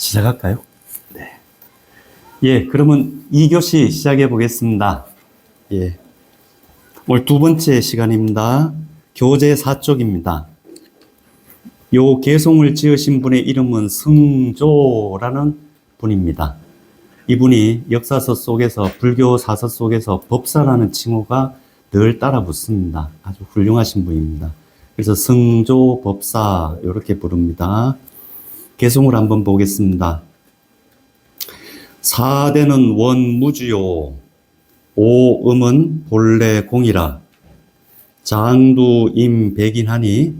시작할까요? 네. 예, 그러면 2교시 시작해 보겠습니다. 예. 오늘 두 번째 시간입니다. 교재 4쪽입니다. 요 개송을 지으신 분의 이름은 승조라는 분입니다. 이분이 역사서 속에서, 불교 사서 속에서 법사라는 칭호가 늘 따라 붙습니다. 아주 훌륭하신 분입니다. 그래서 승조 법사 이렇게 부릅니다. 개송을 한번 보겠습니다. 사대는 원무주요 오음은 본래 공이라 장두 임백인하니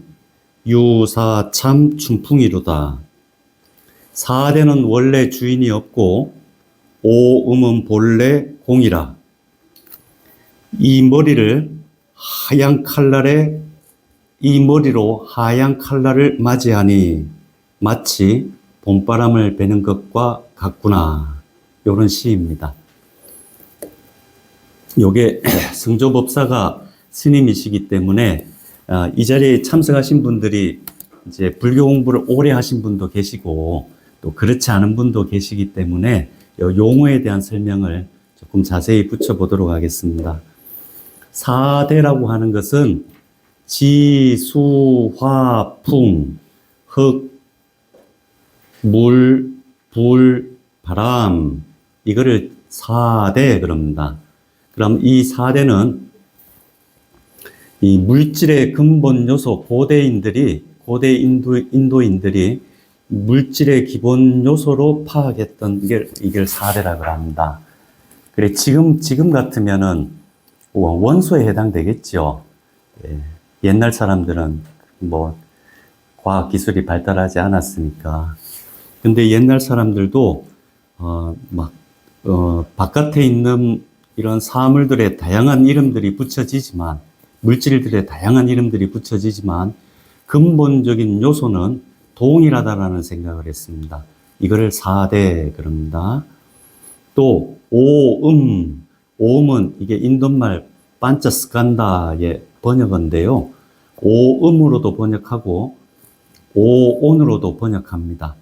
유사참 춘풍이로다. 사대는 원래 주인이 없고 오음은 본래 공이라. 이 머리로 하얀 칼날을 맞이하니 마치 봄바람을 베는 것과 같구나. 이런 시입니다. 요게 승조법사가 스님이시기 때문에 이 자리에 참석하신 분들이 이제 불교 공부를 오래 하신 분도 계시고 또 그렇지 않은 분도 계시기 때문에 용어에 대한 설명을 조금 자세히 붙여보도록 하겠습니다. 사대라고 하는 것은 지, 수, 화, 풍, 흙, 물, 불, 바람, 이거를 사대 그럽니다. 그럼 이 사대는 이 물질의 근본 요소, 고대 인도인들이 물질의 기본 요소로 파악했던 이걸 사대라고 합니다. 그래, 지금 같으면은 원소에 해당되겠죠. 예. 옛날 사람들은 뭐 과학 기술이 발달하지 않았으니까. 근데 옛날 사람들도 바깥에 있는 이런 사물들의 다양한 이름들이 붙여지지만, 물질들의 다양한 이름들이 붙여지지만 근본적인 요소는 동일하다라는 생각을 했습니다. 이거를 사대 그럽니다. 또 오음은 이게 인도말 반차스칸다의 번역어인데요. 오음으로도 번역하고 오온으로도 번역합니다.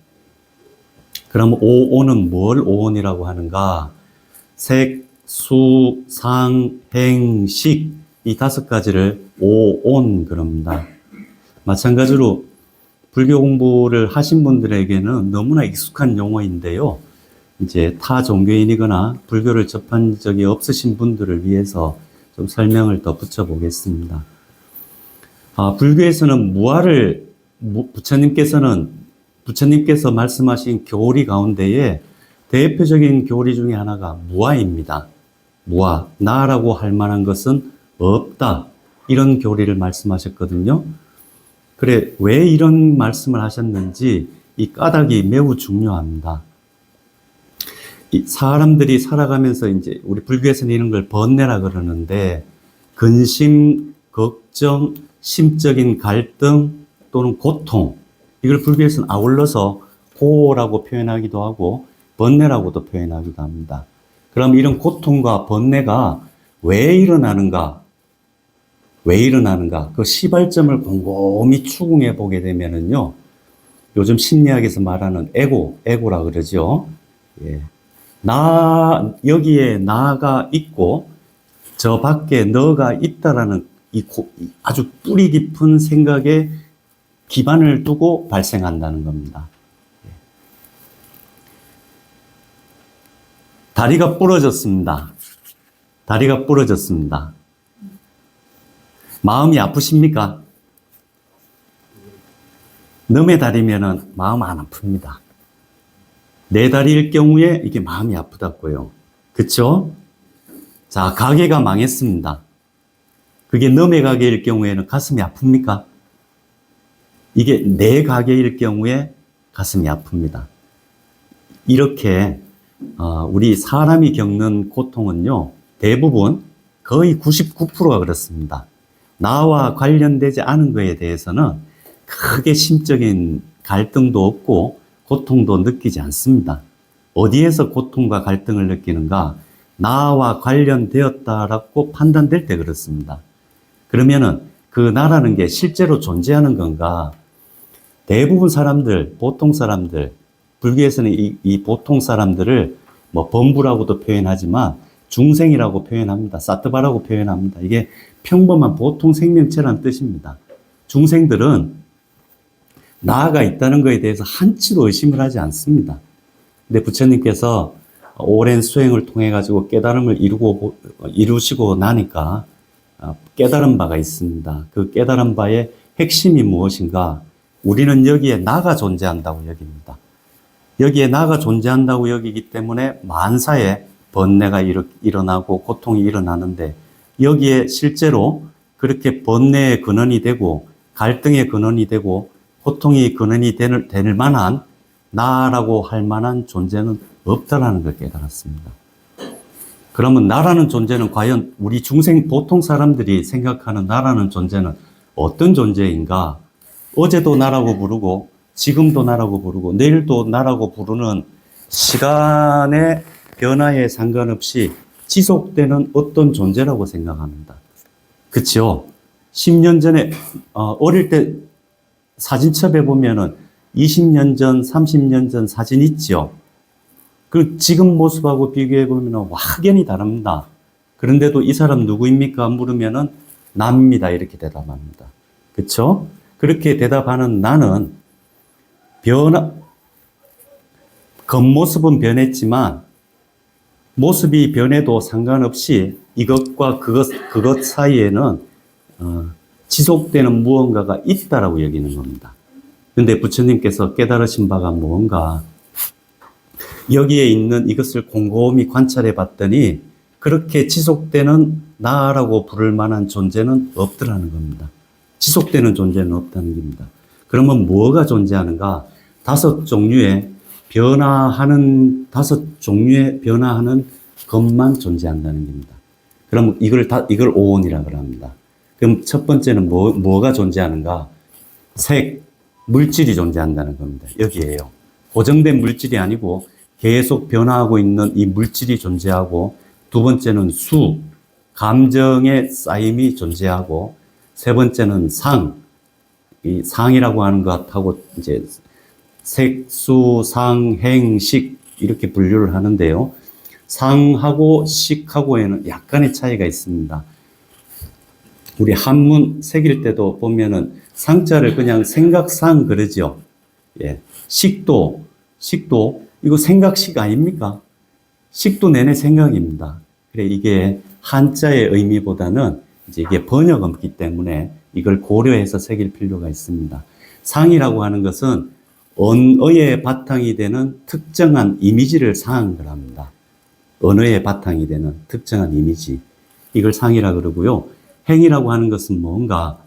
그럼 오온은 뭘 오온이라고 하는가? 색, 수, 상, 행, 식, 이 5가지를 오온 그럽니다. 마찬가지로 불교 공부를 하신 분들에게는 너무나 익숙한 용어인데요. 이제 타 종교인이거나 불교를 접한 적이 없으신 분들을 위해서 좀 설명을 더 붙여보겠습니다. 불교에서는 부처님께서 말씀하신 교리 가운데에 대표적인 교리 중에 하나가 무아입니다. 무아, 나라고 할 만한 것은 없다. 이런 교리를 말씀하셨거든요. 그래, 왜 이런 말씀을 하셨는지 이 까닭이 매우 중요합니다. 이 사람들이 살아가면서 이제 우리 불교에서는 이런 걸 번뇌라 그러는데, 근심, 걱정, 심적인 갈등 또는 고통, 이걸 불교에서는 아울러서 고라고 표현하기도 하고 번뇌라고도 표현하기도 합니다. 그럼 이런 고통과 번뇌가 왜 일어나는가? 그 시발점을 곰곰이 추궁해 보게 되면은요, 요즘 심리학에서 말하는 에고라 그러죠. 예. 여기에 나가 있고 저 밖에 너가 있다라는 이 아주 뿌리 깊은 생각에 기반을 두고 발생한다는 겁니다. 다리가 부러졌습니다. 마음이 아프십니까? 남의 다리면은 마음 안 아픕니다. 내 다리일 경우에 이게 마음이 아프다고요. 그쵸? 자, 가게가 망했습니다. 그게 남의 가게일 경우에는 가슴이 아픕니까? 이게 내 가게일 경우에 가슴이 아픕니다. 이렇게 우리 사람이 겪는 고통은요, 대부분 거의 99%가 그렇습니다. 나와 관련되지 않은 것에 대해서는 크게 심적인 갈등도 없고 고통도 느끼지 않습니다. 어디에서 고통과 갈등을 느끼는가? 나와 관련되었다라고 판단될 때 그렇습니다. 그러면은 그 나라는 게 실제로 존재하는 건가? 대부분 사람들, 보통 사람들, 불교에서는 이 보통 사람들을 뭐 범부라고도 표현하지만 중생이라고 표현합니다. 사트바라고 표현합니다. 이게 평범한 보통 생명체라는 뜻입니다. 중생들은 나아가 있다는 것에 대해서 한치도 의심을 하지 않습니다. 근데 부처님께서 오랜 수행을 통해 가지고 깨달음을 이루시고 나니까 깨달은 바가 있습니다. 그 깨달은 바의 핵심이 무엇인가? 우리는 여기에 나가 존재한다고 여깁니다. 여기에 나가 존재한다고 여기기 때문에 만사에 번뇌가 일어나고 고통이 일어나는데, 여기에 실제로 그렇게 번뇌의 근원이 되고 갈등의 근원이 되고 고통이 근원이 될 만한 나라고 할 만한 존재는 없다라는 걸 깨달았습니다. 그러면 나라는 존재는 과연 우리 중생 보통 사람들이 생각하는 나라는 존재는 어떤 존재인가? 어제도 나라고 부르고 지금도 나라고 부르고 내일도 나라고 부르는 시간의 변화에 상관없이 지속되는 어떤 존재라고 생각합니다. 그렇죠? 10년 전에 어릴 때 사진첩에 보면은 20년 전, 30년 전 사진 있죠? 그 지금 모습하고 비교해 보면 확연히 다릅니다. 그런데도 이 사람 누구입니까? 물으면은 나입니다. 이렇게 대답합니다. 그렇죠? 그렇게 대답하는 나는 겉모습은 변했지만 모습이 변해도 상관없이 이것과 그것 사이에는 지속되는 무언가가 있다라고 여기는 겁니다. 그런데 부처님께서 깨달으신 바가 무언가, 여기에 있는 이것을 곰곰이 관찰해 봤더니 그렇게 지속되는 나라고 부를 만한 존재는 없더라는 겁니다. 지속되는 존재는 없다는 겁니다. 그러면 뭐가 존재하는가? 다섯 종류의 변화하는 것만 존재한다는 겁니다. 그럼 이걸 오온이라고 합니다. 그럼 첫 번째는 뭐가 존재하는가? 색, 물질이 존재한다는 겁니다. 여기에요. 고정된 물질이 아니고 계속 변화하고 있는 이 물질이 존재하고, 두 번째는 수, 감정의 쌓임이 존재하고, 세 번째는 이 상이라고 하는 것하고 이제 색, 수, 상, 행, 식 이렇게 분류를 하는데요. 상하고 식하고에는 약간의 차이가 있습니다. 우리 한문 새길 때도 보면은 상자를 그냥 생각상 그러죠. 예. 식도 이거 생각식 아닙니까? 식도 내내 생각입니다. 그래, 이게 한자의 의미보다는 이제 이게 번역어이기 때문에 이걸 고려해서 새길 필요가 있습니다. 상이라고 하는 것은 언어의 바탕이 되는 특정한 이미지를 상한 거랍니다. 언어의 바탕이 되는 특정한 이미지. 이걸 상이라 그러고요. 행이라고 하는 것은 뭔가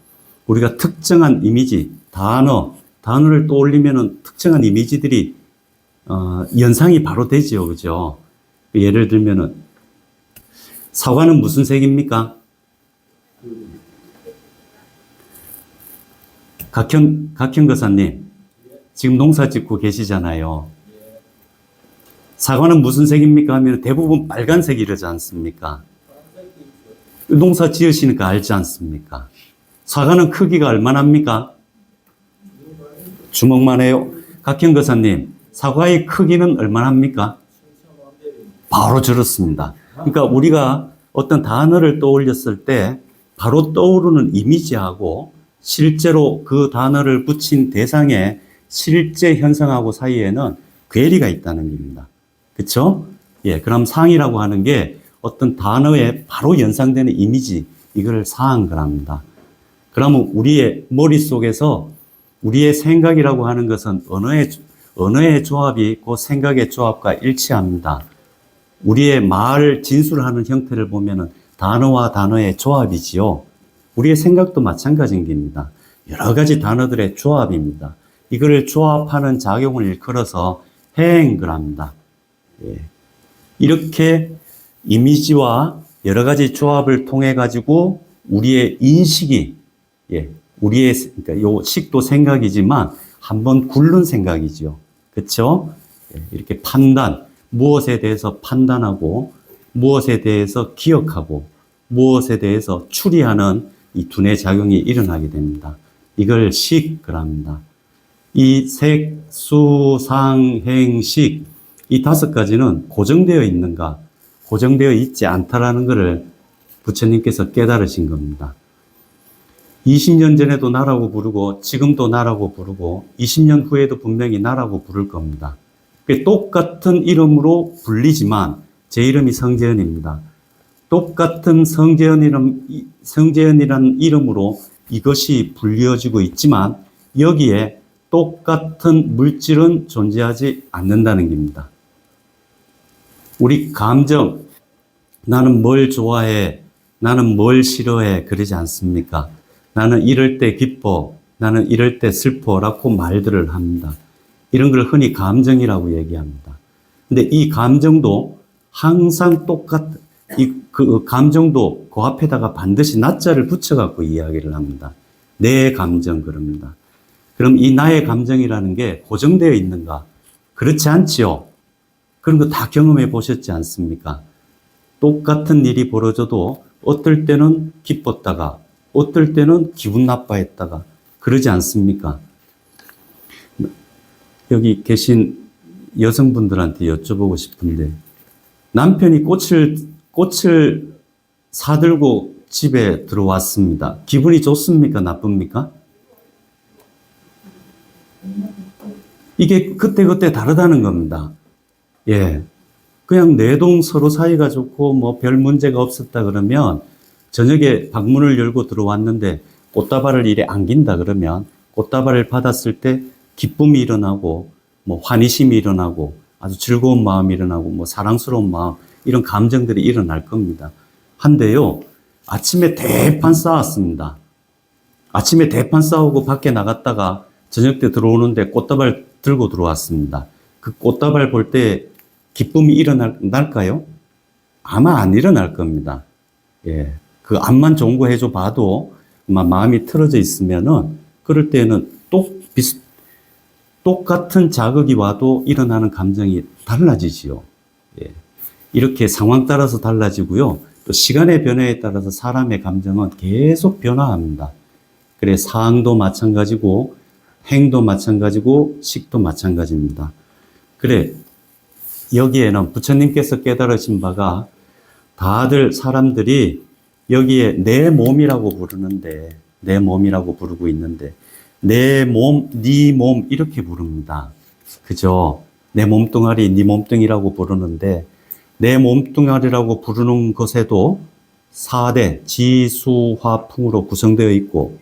우리가 특정한 이미지, 단어를 떠올리면은 특정한 이미지들이 연상이 바로 되지요. 그죠? 예를 들면은 사과는 무슨 색입니까? 각현 거사님, 지금 농사 짓고 계시잖아요. 사과는 무슨 색입니까? 하면 대부분 빨간색 이러지 않습니까? 농사 지으시니까 알지 않습니까? 사과는 크기가 얼마나 합니까? 주먹만 해요. 각현 거사님, 사과의 크기는 얼마나 합니까? 바로 저렇습니다. 그러니까 우리가 어떤 단어를 떠올렸을 때 바로 떠오르는 이미지하고 실제로 그 단어를 붙인 대상의 실제 현상하고 사이에는 괴리가 있다는 겁니다. 그렇죠? 예, 그럼 상이라고 하는 게 어떤 단어에 바로 연상되는 이미지, 이걸 상한 거랍니다. 그러면 우리의 머릿속에서 우리의 생각이라고 하는 것은 언어의 조합이 그 생각의 조합과 일치합니다. 우리의 말을 진술하는 형태를 보면은 단어와 단어의 조합이지요. 우리의 생각도 마찬가지인 겁니다. 여러 가지 단어들의 조합입니다. 이거를 조합하는 작용을 일컬어서 행그랍니다. 예. 이렇게 이미지와 여러 가지 조합을 통해 가지고 우리의 인식이, 그러니까 요 식도 생각이지만 한번 굴른 생각이죠. 그렇죠? 이렇게 무엇에 대해서 판단하고 무엇에 대해서 기억하고 무엇에 대해서 추리하는 이 두뇌 작용이 일어나게 됩니다. 이걸 식그랍니다. 이 색, 수, 상, 행, 식, 이 5가지는 고정되어 있는가, 고정되어 있지 않다라는 것을 부처님께서 깨달으신 겁니다. 20년 전에도 나라고 부르고 지금도 나라고 부르고 20년 후에도 분명히 나라고 부를 겁니다. 똑같은 이름으로 불리지만 제 이름이 성재현입니다. 똑같은 성재현이라는 이름으로 이것이 불려지고 있지만 여기에 똑같은 물질은 존재하지 않는다는 겁니다. 우리 감정, 나는 뭘 좋아해, 나는 뭘 싫어해, 그러지 않습니까? 나는 이럴 때 기뻐, 나는 이럴 때 슬퍼라고 말들을 합니다. 이런 걸 흔히 감정이라고 얘기합니다. 근데 이 감정도 항상 그 감정도 그 앞에다가 반드시 나자를 붙여갖고 이야기를 합니다. 내 감정, 그럽니다. 그럼 이 나의 감정이라는 게 고정되어 있는가? 그렇지 않지요. 그런 거 다 경험해 보셨지 않습니까? 똑같은 일이 벌어져도 어떨 때는 기뻤다가 어떨 때는 기분 나빠했다가 그러지 않습니까? 여기 계신 여성분들한테 여쭤보고 싶은데 남편이 꽃을 사들고 집에 들어왔습니다. 기분이 좋습니까? 나쁩니까? 이게 그때그때 다르다는 겁니다. 예. 그냥 내동 서로 사이가 좋고 뭐 별 문제가 없었다 그러면 저녁에 방문을 열고 들어왔는데 꽃다발을 이래 안긴다 그러면 꽃다발을 받았을 때 기쁨이 일어나고 뭐 환희심이 일어나고 아주 즐거운 마음이 일어나고 뭐 사랑스러운 마음 이런 감정들이 일어날 겁니다. 한데요. 아침에 대판 싸웠습니다. 아침에 대판 싸우고 밖에 나갔다가 저녁 때 들어오는데 꽃다발 들고 들어왔습니다. 그 꽃다발 볼 때 기쁨이 일어날까요? 아마 안 일어날 겁니다. 예. 그 앞만 좋은 거 해줘 봐도 마음이 틀어져 있으면은 그럴 때는 똑같은 자극이 와도 일어나는 감정이 달라지지요. 예. 이렇게 상황 따라서 달라지고요. 또 시간의 변화에 따라서 사람의 감정은 계속 변화합니다. 그래 사항도 마찬가지고 행도 마찬가지고 식도 마찬가지입니다. 그래 여기에는 부처님께서 깨달으신 바가 다들 사람들이 여기에 내 몸이라고 부르는데 내 몸이라고 부르고 있는데 내 몸, 네 몸 이렇게 부릅니다. 그죠? 내 몸뚱아리, 네 몸뚱이라고 부르는데 내 몸뚱아리라고 부르는 것에도 4대 지수화풍으로 구성되어 있고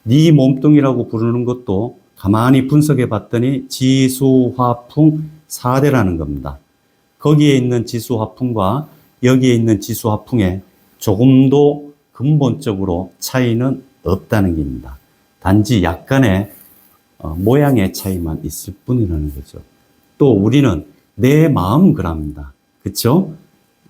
네 몸뚱이라고 부르는 것도 가만히 분석해 봤더니 지수화풍 4대라는 겁니다. 거기에 있는 지수화풍과 여기에 있는 지수화풍에 조금도 근본적으로 차이는 없다는 겁니다. 단지 약간의 모양의 차이만 있을 뿐이라는 거죠. 또 우리는 내 마음 그럽니다. 그렇죠?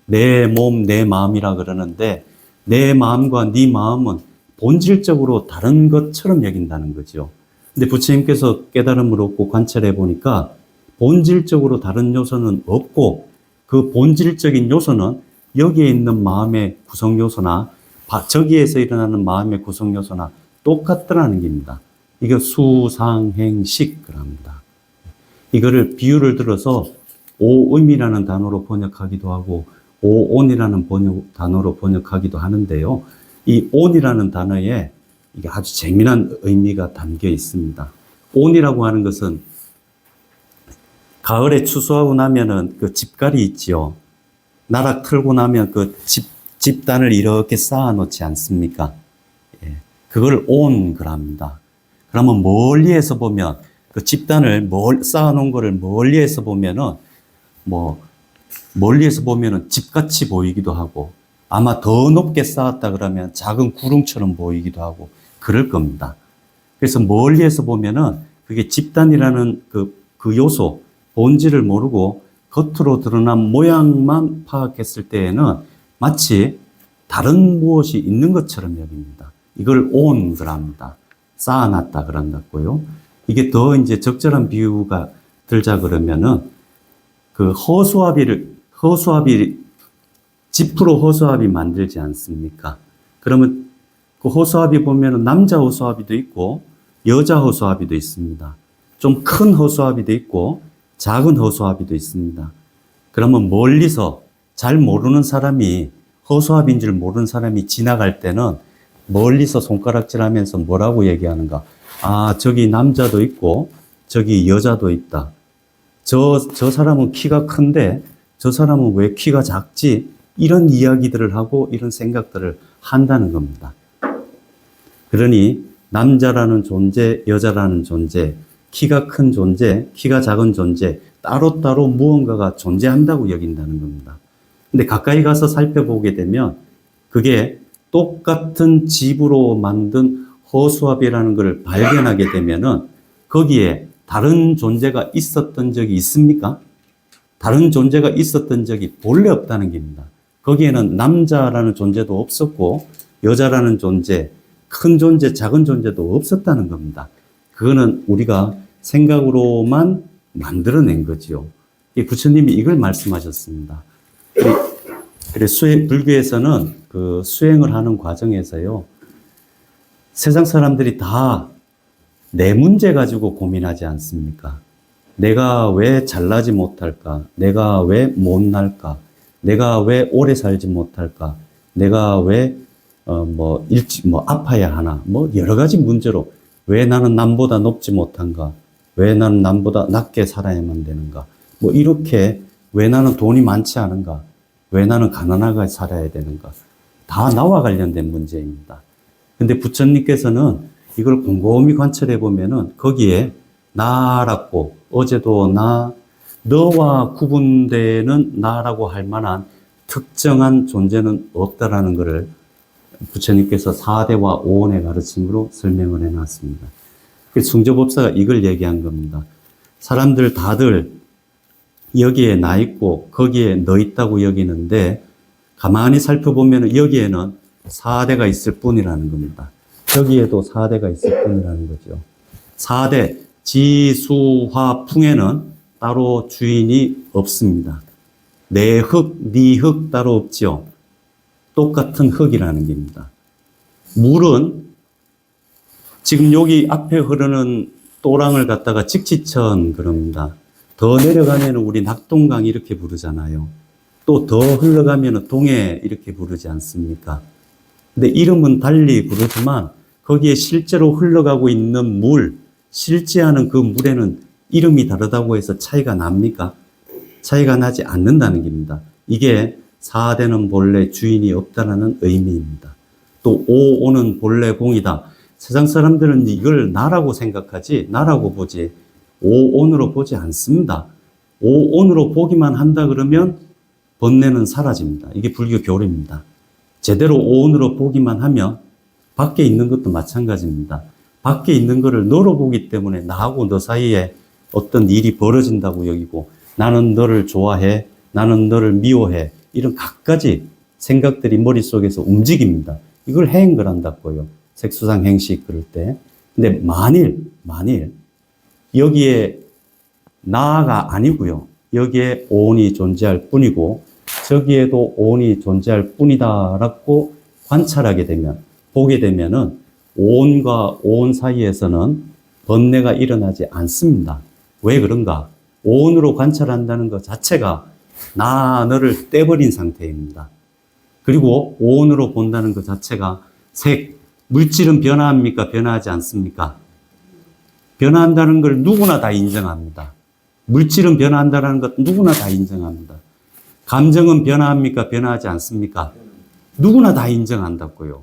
내 몸, 내 마음이라 그러는데 내 마음과 네 마음은 본질적으로 다른 것처럼 여긴다는 거죠. 근데 부처님께서 깨달음을 얻고 관찰해 보니까 본질적으로 다른 요소는 없고 그 본질적인 요소는 여기에 있는 마음의 구성 요소나 저기에서 일어나는 마음의 구성 요소나 똑같더라는 겁니다. 이거 수상행식 그럽니다. 이거를 비유를 들어서 오음이라는 단어로 번역하기도 하고 오온이라는 단어로 번역하기도 하는데요. 이 온이라는 단어에 이게 아주 재미난 의미가 담겨 있습니다. 온이라고 하는 것은 가을에 추수하고 나면은 그 집갈이 있지요. 나락 틀고 나면 그 집단을 이렇게 쌓아 놓지 않습니까? 예. 그걸 온 그럽니다. 그러면 멀리에서 보면 그 집단을 쌓아 놓은 거를 멀리에서 보면은 멀리에서 보면은 집같이 보이기도 하고 아마 더 높게 쌓았다 그러면 작은 구름처럼 보이기도 하고 그럴 겁니다. 그래서 멀리에서 보면은 그게 집단이라는 그 요소, 본질을 모르고 겉으로 드러난 모양만 파악했을 때에는 마치 다른 무엇이 있는 것처럼 여깁니다. 이걸 온 그럽니다. 쌓아놨다 그런다고요. 이게 더 이제 적절한 비유가 들자 그러면은 그 지프로 허수아비 만들지 않습니까? 그러면 그 허수아비 보면은 남자 허수아비도 있고 여자 허수아비도 있습니다. 좀 큰 허수아비도 있고 작은 허수아비도 있습니다. 그러면 멀리서 잘 모르는 사람이, 허수아비인 줄 모르는 사람이 지나갈 때는 멀리서 손가락질 하면서 뭐라고 얘기하는가? 아, 저기 남자도 있고 저기 여자도 있다. 저 사람은 키가 큰데 저 사람은 왜 키가 작지? 이런 이야기들을 하고 이런 생각들을 한다는 겁니다. 그러니 남자라는 존재, 여자라는 존재, 키가 큰 존재, 키가 작은 존재, 따로따로 무언가가 존재한다고 여긴다는 겁니다. 근데 가까이 가서 살펴보게 되면 그게 똑같은 집으로 만든 허수아비라는 것을 발견하게 되면은 거기에 다른 존재가 있었던 적이 있습니까? 다른 존재가 있었던 적이 본래 없다는 겁니다. 거기에는 남자라는 존재도 없었고 여자라는 존재, 큰 존재, 작은 존재도 없었다는 겁니다. 그거는 우리가 생각으로만 만들어낸 거지요. 부처님이 이걸 말씀하셨습니다. 그래서 불교에서는 그 수행을 하는 과정에서요, 세상 사람들이 다 내 문제 가지고 고민하지 않습니까? 내가 왜 잘나지 못할까? 내가 왜 못날까? 내가 왜 오래 살지 못할까? 내가 왜 아파야 하나? 여러 가지 문제로 왜 나는 남보다 높지 못한가? 왜 나는 남보다 낮게 살아야만 되는가? 이렇게 왜 나는 돈이 많지 않은가? 왜 나는 가난하게 살아야 되는가? 다 나와 관련된 문제입니다. 근데 부처님께서는 이걸 곰곰이 관찰해 보면은 거기에 나라고, 어제도 나, 너와 구분되는 나라고 할 만한 특정한 존재는 없다라는 것을 부처님께서 4대와 5원의 가르침으로 설명을 해 놨습니다. 숭조법사가 이걸 얘기한 겁니다. 사람들 다들 여기에 나 있고 거기에 너 있다고 여기는데 가만히 살펴보면 여기에는 4대가 있을 뿐이라는 겁니다. 여기에도 4대가 있을 뿐이라는 거죠. 4대, 지수화풍에는 따로 주인이 없습니다. 내 흙, 네 흙 따로 없죠. 똑같은 흙이라는 겁니다. 물은 지금 여기 앞에 흐르는 또랑을 갖다가 직지천 그럽니다. 더 내려가면 우리 낙동강 이렇게 부르잖아요. 또 더 흘러가면 동해 이렇게 부르지 않습니까? 근데 이름은 달리 부르지만 거기에 실제로 흘러가고 있는 물, 실제하는 그 물에는 이름이 다르다고 해서 차이가 납니까? 차이가 나지 않는다는 겁니다. 이게 4대는 본래 주인이 없다는 의미입니다. 또 5오는 본래 공이다. 세상 사람들은 이걸 나라고 생각하지, 나라고 보지, 5온으로 보지 않습니다. 5온으로 보기만 한다 그러면 번뇌는 사라집니다. 이게 불교 교리입니다. 제대로 5온으로 보기만 하면 밖에 있는 것도 마찬가지입니다. 밖에 있는 것을 너로 보기 때문에 나하고 너 사이에 어떤 일이 벌어진다고 여기고 나는 너를 좋아해, 나는 너를 미워해 이런 갖가지 생각들이 머릿속에서 움직입니다. 이걸 해행을 한다고요. 색수상 행식 그럴 때. 근데 만일 여기에 나가 아니고요. 여기에 오온이 존재할 뿐이고 저기에도 오온이 존재할 뿐이다라고 관찰하게 되면 보게 되면은 오온과 오온 사이에서는 번뇌가 일어나지 않습니다. 왜 그런가? 오온으로 관찰한다는 것 자체가 나 너를 떼버린 상태입니다. 그리고 오온으로 본다는 것 자체가 색, 물질은 변화합니까? 변화하지 않습니까? 변화한다는 걸 누구나 다 인정합니다. 물질은 변화한다는 것 누구나 다 인정합니다. 감정은 변화합니까? 변화하지 않습니까? 누구나 다 인정한다고요.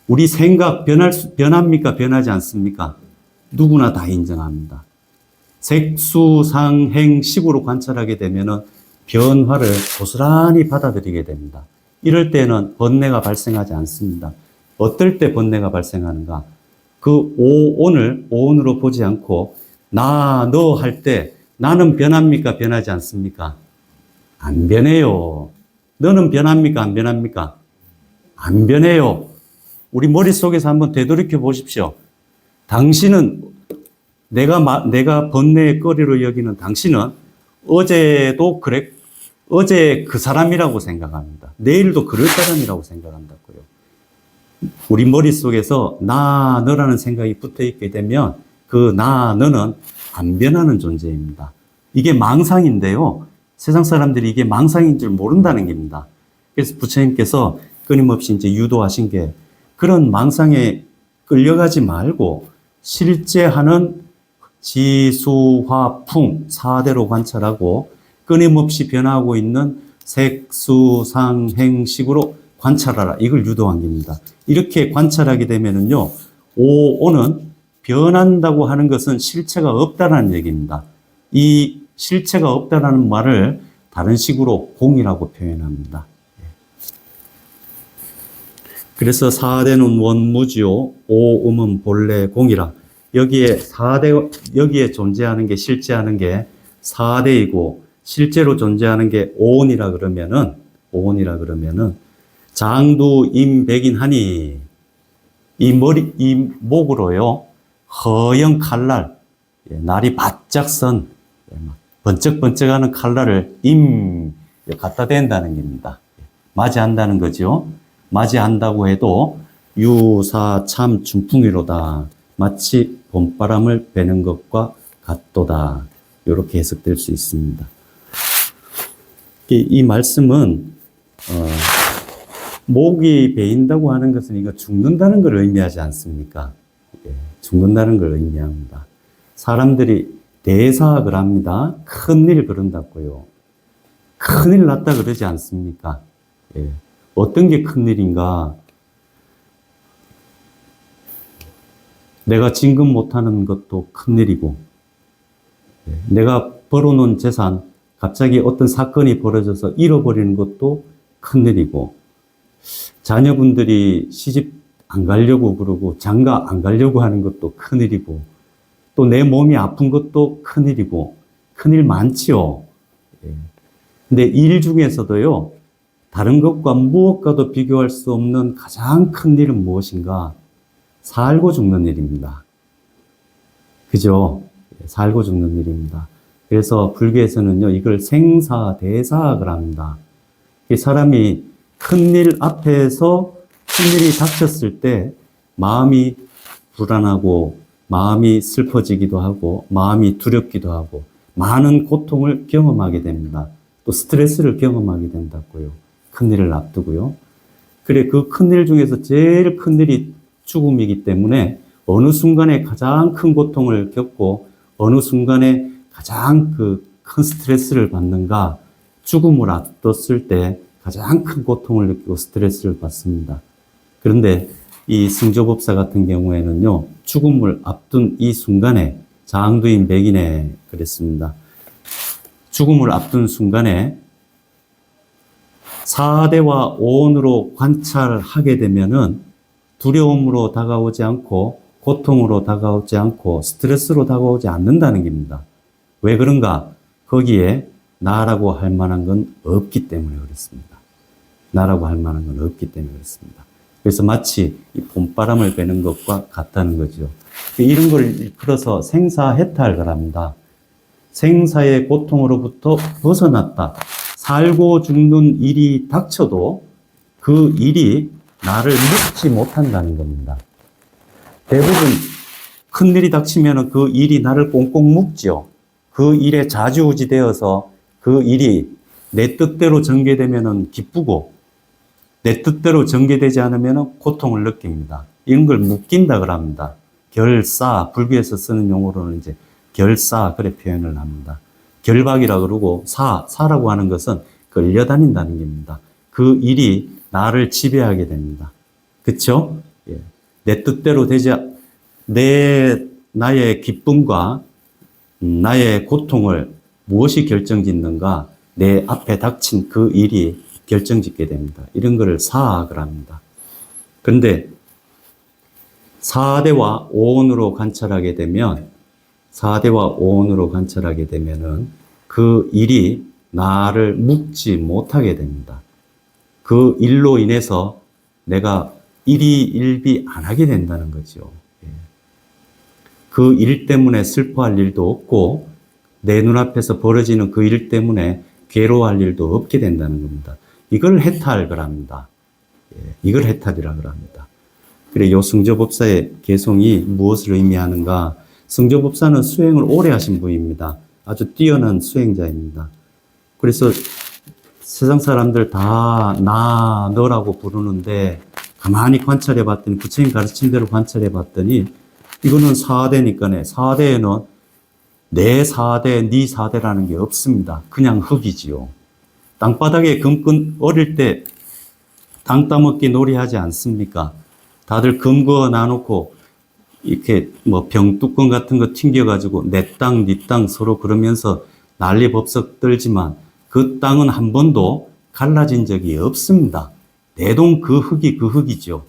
우리 생각 변합니까? 변하지 않습니까? 누구나 다 인정합니다. 색수상행식으로 관찰하게 되면은 변화를 고스란히 받아들이게 됩니다. 이럴 때는 번뇌가 발생하지 않습니다. 어떨 때 번뇌가 발생하는가? 그 오온을 오온으로 보지 않고 나, 너 할 때 나는 변합니까? 변하지 않습니까? 안 변해요. 너는 변합니까? 안 변합니까? 안 변해요. 우리 머릿속에서 한번 되돌이켜 보십시오. 당신은 내가 번뇌의 거리로 여기는 당신은 어제도 그래, 어제 그 사람이라고 생각합니다. 내일도 그럴 사람이라고 생각한다고요. 우리 머릿속에서 나, 너라는 생각이 붙어 있게 되면 그 나, 너는 안 변하는 존재입니다. 이게 망상인데요. 세상 사람들이 이게 망상인 줄 모른다는 겁니다. 그래서 부처님께서 끊임없이 이제 유도하신 게 그런 망상에 끌려가지 말고 실제 하는 지수화풍 4대로 관찰하고 끊임없이 변하고 있는 색수상행식으로 관찰하라. 이걸 유도한 겁니다. 이렇게 관찰하게 되면은요, 오는 변한다고 하는 것은 실체가 없다라는 얘기입니다. 이 실체가 없다라는 말을 다른 식으로 공이라고 표현합니다. 그래서 4대는 원무지요, 오음은 본래 공이라. 여기에 존재하는 게, 실제하는 게 4대이고, 실제로 존재하는 게 오온이라 그러면은, 장두 임백인하니, 이 목으로요, 허연 칼날, 날이 바짝 선, 번쩍번쩍하는 칼날을 갖다 댄다는 겁니다. 맞이한다는 거죠. 맞이한다고 해도 유사 참 준풍이로다. 마치 봄바람을 베는 것과 같도다. 이렇게 해석될 수 있습니다. 이 말씀은 목이 베인다고 하는 것은 이거 죽는다는 걸 의미하지 않습니까? 죽는다는 걸 의미합니다. 사람들이 대사학을 합니다. 큰일 그런다고요. 큰일 났다 그러지 않습니까? 어떤 게 큰일인가? 내가 진급 못하는 것도 큰일이고, 내가 벌어놓은 재산, 갑자기 어떤 사건이 벌어져서 잃어버리는 것도 큰일이고, 자녀분들이 시집 안 가려고 그러고 장가 안 가려고 하는 것도 큰일이고, 또 내 몸이 아픈 것도 큰일이고, 큰일 많지요. 근데 일 중에서도요, 다른 것과 무엇과도 비교할 수 없는 가장 큰 일은 무엇인가? 살고 죽는 일입니다. 그죠? 살고 죽는 일입니다. 그래서 불교에서는요, 이걸 생사대사학을 합니다. 사람이 큰일 앞에서 큰일이 닥쳤을 때 마음이 불안하고 마음이 슬퍼지기도 하고 마음이 두렵기도 하고 많은 고통을 경험하게 됩니다. 또 스트레스를 경험하게 된다고요. 큰일을 앞두고요. 그래, 그 큰일 중에서 제일 큰일이 죽음이기 때문에 어느 순간에 가장 큰 고통을 겪고 어느 순간에 가장 큰 스트레스를 받는가? 죽음을 앞뒀을 때 가장 큰 고통을 느끼고 스트레스를 받습니다. 그런데 이 승조법사 같은 경우에는요, 죽음을 앞둔 이 순간에 장두인 백인에 그랬습니다. 죽음을 앞둔 순간에 4대와 오온으로 관찰하게 되면은 두려움으로 다가오지 않고 고통으로 다가오지 않고 스트레스로 다가오지 않는다는 겁니다. 왜 그런가? 거기에 나라고 할 만한 건 없기 때문에 그렇습니다. 나라고 할 만한 건 없기 때문에 그렇습니다. 그래서 마치 이 봄바람을 베는 것과 같다는 거죠. 이런 걸 일컬어서 생사해탈을 합니다. 생사의 고통으로부터 벗어났다. 살고 죽는 일이 닥쳐도 그 일이 나를 묶지 못한다는 겁니다. 대부분 큰 일이 닥치면 그 일이 나를 꽁꽁 묶죠. 그 일에 좌지우지되어서 그 일이 내 뜻대로 전개되면 기쁘고 내 뜻대로 전개되지 않으면 고통을 느낍니다. 이런 걸 묶인다 그럽니다. 결사, 불교에서 쓰는 용어로는 이제 결사, 그래 표현을 합니다. 결박이라 그러고 사라고 하는 것은 끌려다닌다는 겁니다. 그 일이 나를 지배하게 됩니다. 그쵸? 예. 내 뜻대로 나의 기쁨과 나의 고통을 무엇이 결정짓는가? 내 앞에 닥친 그 일이 결정짓게 됩니다. 이런 거를 사학을 합니다. 그런데 4대와 오온으로 관찰하게 되면은 그 일이 나를 묶지 못하게 됩니다. 그 일로 인해서 내가 일희일비 안 하게 된다는 거죠. 그 일 때문에 슬퍼할 일도 없고 내 눈앞에서 벌어지는 그 일 때문에 괴로워할 일도 없게 된다는 겁니다. 이걸 해탈을 합니다. 이걸 해탈이라고 합니다. 그래, 요 승조법사의 개송이 무엇을 의미하는가? 승조법사는 수행을 오래 하신 분입니다. 아주 뛰어난 수행자입니다. 그래서 세상 사람들 다 나, 너라고 부르는데 가만히 관찰해 봤더니, 부처님 가르친 대로 관찰해 봤더니 이거는 사대니까네. 사대에는 내 사대, 네 사대라는 게 없습니다. 그냥 흙이지요. 땅바닥에 금끈 어릴 때 땅 따먹기 놀이하지 않습니까? 다들 금 그어 놔놓고 이렇게 뭐 병뚜껑 같은 거 튕겨가지고 내 땅, 네 땅 서로 그러면서 난리 법석 떨지만 그 땅은 한 번도 갈라진 적이 없습니다. 대동 그 흙이 그 흙이죠.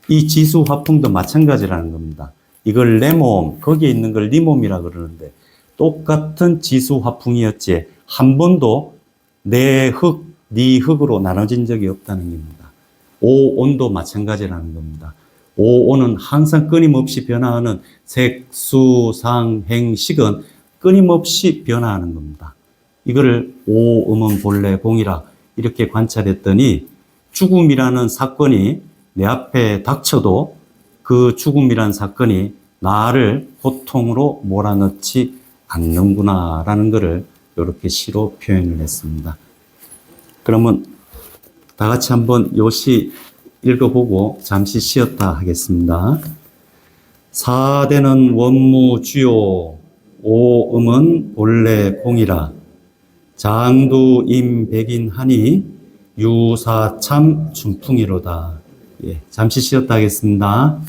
이 지수 화풍도 마찬가지라는 겁니다. 이걸 내 몸, 거기에 있는 걸 네 몸이라 그러는데 똑같은 지수 화풍이었지 한 번도 내 흙, 네 흙으로 나눠진 적이 없다는 겁니다. 오온도 마찬가지라는 겁니다. 오온은 항상 끊임없이 변화하는 색, 수, 상, 행, 식은 끊임없이 변화하는 겁니다. 이거를 오음은 본래 공이라 이렇게 관찰했더니 죽음이라는 사건이 내 앞에 닥쳐도 그 죽음이라는 사건이 나를 고통으로 몰아넣지 않는구나라는 것을 이렇게 시로 표현을 했습니다. 그러면 다 같이 한번 요 시 읽어보고 잠시 쉬었다 하겠습니다. 사대는 원무 주요 오음은 본래 공이라 장두 임백인하니 유사참 준풍이로다. 예, 잠시 쉬었다 하겠습니다.